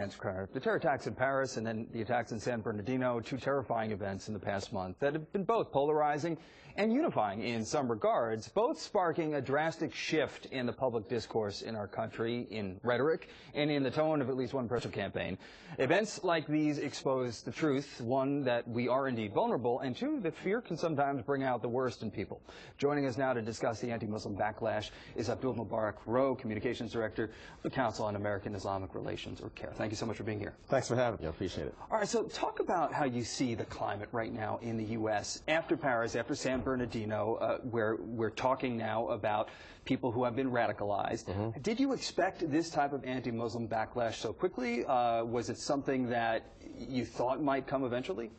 The terror attacks in Paris and then the attacks in San Bernardino, two terrifying events in the past month that have been both polarizing and unifying in some regards, both sparking a drastic shift in the public discourse in our country, in rhetoric, and in the tone of at least one presidential campaign. Events like these expose the truth, one, that we are indeed vulnerable, and two, that fear can sometimes bring out the worst in people. Joining us now to discuss the anti-Muslim backlash is Abdul Mubarak-Rowe, Communications Director of the Council on American Islamic Relations, or CAIR. Thank you so much for being here. Thanks for having me. I appreciate it. All right, so talk about how you see the climate right now in the U.S. after Paris, after San Bernardino, where we're talking now about people who have been radicalized. Mm-hmm. Did you expect this type of anti-Muslim backlash so quickly? Was it something that you thought might come eventually?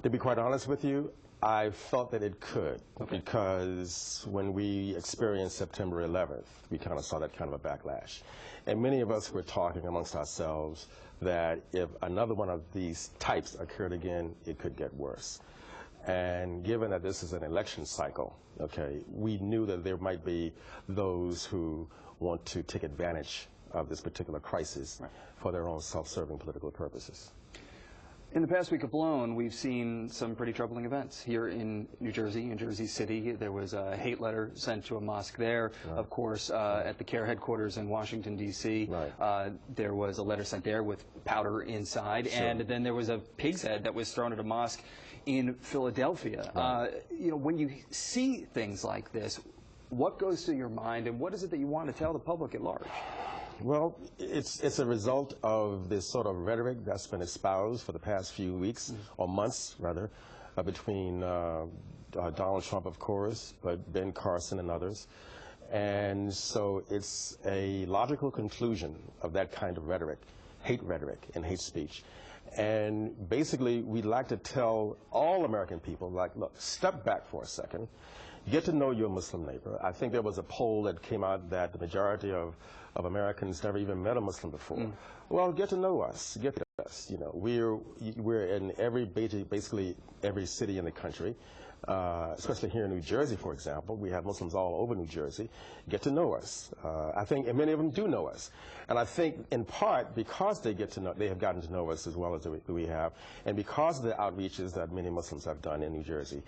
To be quite honest with you, I felt that it could, because when we experienced September 11th, we kind of saw that kind of a backlash. And many of us were talking amongst ourselves that if another one of these types occurred again, it could get worse. And given that this is an election cycle, we knew that there might be those who want to take advantage of this particular crisis for their own self-serving political purposes. In the past week alone, we've seen some pretty troubling events here in New Jersey, in Jersey City. There was a hate letter sent to a mosque there. Right. Of course, at the CAIR headquarters in Washington, D.C., there was a letter sent there with powder inside. Sure. And then there was a pig's head that was thrown at a mosque in Philadelphia. Right. You know, when you see things like this, what goes through your mind, and what is it that you want to tell the public at large? Well, it's a result of this sort of rhetoric that's been espoused for the past few weeks, or months rather, between Donald Trump, of course, but Ben Carson and others. And so it's a logical conclusion of that kind of rhetoric and hate speech. And basically, we'd like to tell all American people, like, look, step back for a second, get to know your Muslim neighbor. I think there was a poll that came out that the majority of Americans never even met a Muslim before. Well, get to know us. Get to us. You know, we're in basically every city in the country, especially here in New Jersey, for example. We have Muslims all over New Jersey. Get to know us. I think, and many of them do know us. And I think, in part, because they have gotten to know us as well as we have, and because of the outreaches that many Muslims have done in New Jersey,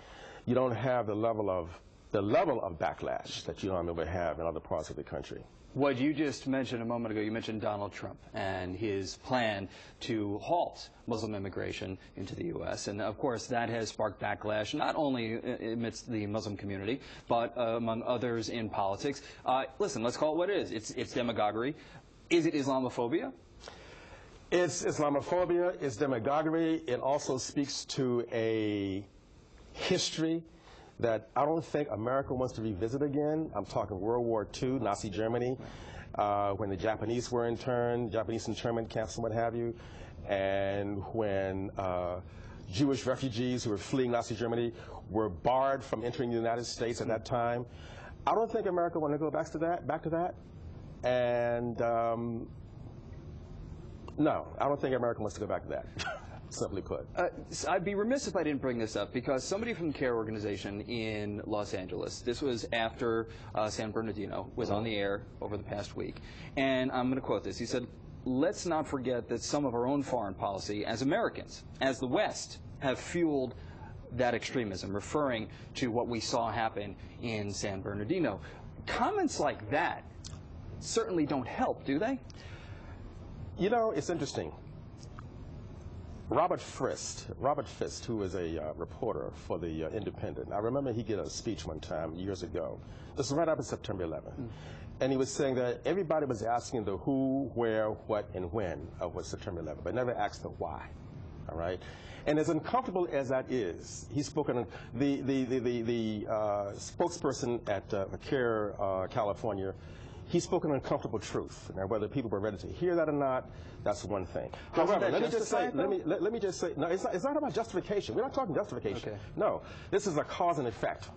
you don't have the level of backlash that you normally would have in other parts of the country. What you just mentioned a moment ago, you mentioned Donald Trump and his plan to halt Muslim immigration into the U.S. And, of course, that has sparked backlash not only amidst the Muslim community, but among others in politics. Listen, let's call it what it is. It's demagoguery. Is it Islamophobia? It's Islamophobia. It's demagoguery. It also speaks to a history that I don't think America wants to revisit again. I'm talking World War II, Nazi Germany, when the Japanese were interned, Japanese internment camps and what have you, and when Jewish refugees who were fleeing Nazi Germany were barred from entering the United States at that time. I don't think America wants to go back to that. And no, I don't think America wants to go back to that. Simply put. I'd be remiss if I didn't bring this up, because somebody from the CAIR organization in Los Angeles, this was after San Bernardino, was on the air over the past week, and I'm going to quote this. He said, "Let's not forget that some of our own foreign policy as Americans, as the West, have fueled that extremism," referring to what we saw happen in San Bernardino. Comments like that certainly don't help, do they? You know, it's interesting. Robert Frist, who was a reporter for the Independent, I remember he gave a speech one time years ago. This was right after September 11th. And he was saying that everybody was asking the who, where, what, and when of what September 11th, but never asked the why. All right? And as uncomfortable as that is, he's spoken, the spokesperson at CAIR, California, he spoke an uncomfortable truth. Now, whether people were ready to hear that or not, that's one thing. However, let me just say, no, it's not about justification. We're not talking justification. Okay. No, this is a cause and effect.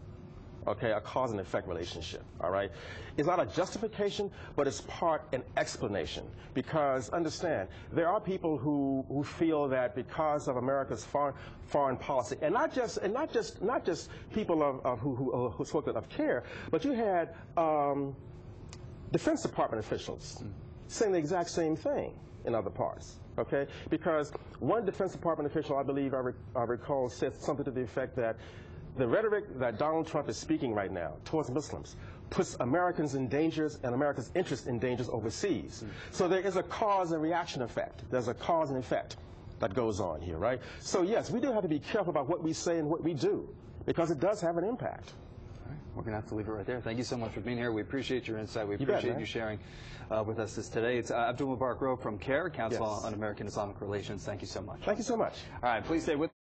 Okay, a cause and effect relationship. All right, it's not a justification, but it's part an explanation. Because understand, there are people who feel that because of America's foreign policy, and not just people who spoke of CAIR, but you had Defense Department officials saying the exact same thing in other parts. okay? Because one Defense Department official, I believe I recall, said something to the effect that the rhetoric that Donald Trump is speaking right now towards Muslims puts Americans in dangers and America's interest in dangers overseas. So there is a cause and reaction effect. There's a cause and effect that goes on here, right? So yes, we do have to be careful about what we say and what we do, because it does have an impact. All right, we're going to have to leave it right there. Thank you so much for being here. We appreciate your insight. We appreciate you sharing with us this today. It's Abdul Mubarak-Rowe from CAIR, Council on American Islamic Relations. Thank you so much. Thank you so much. All right, please stay with us.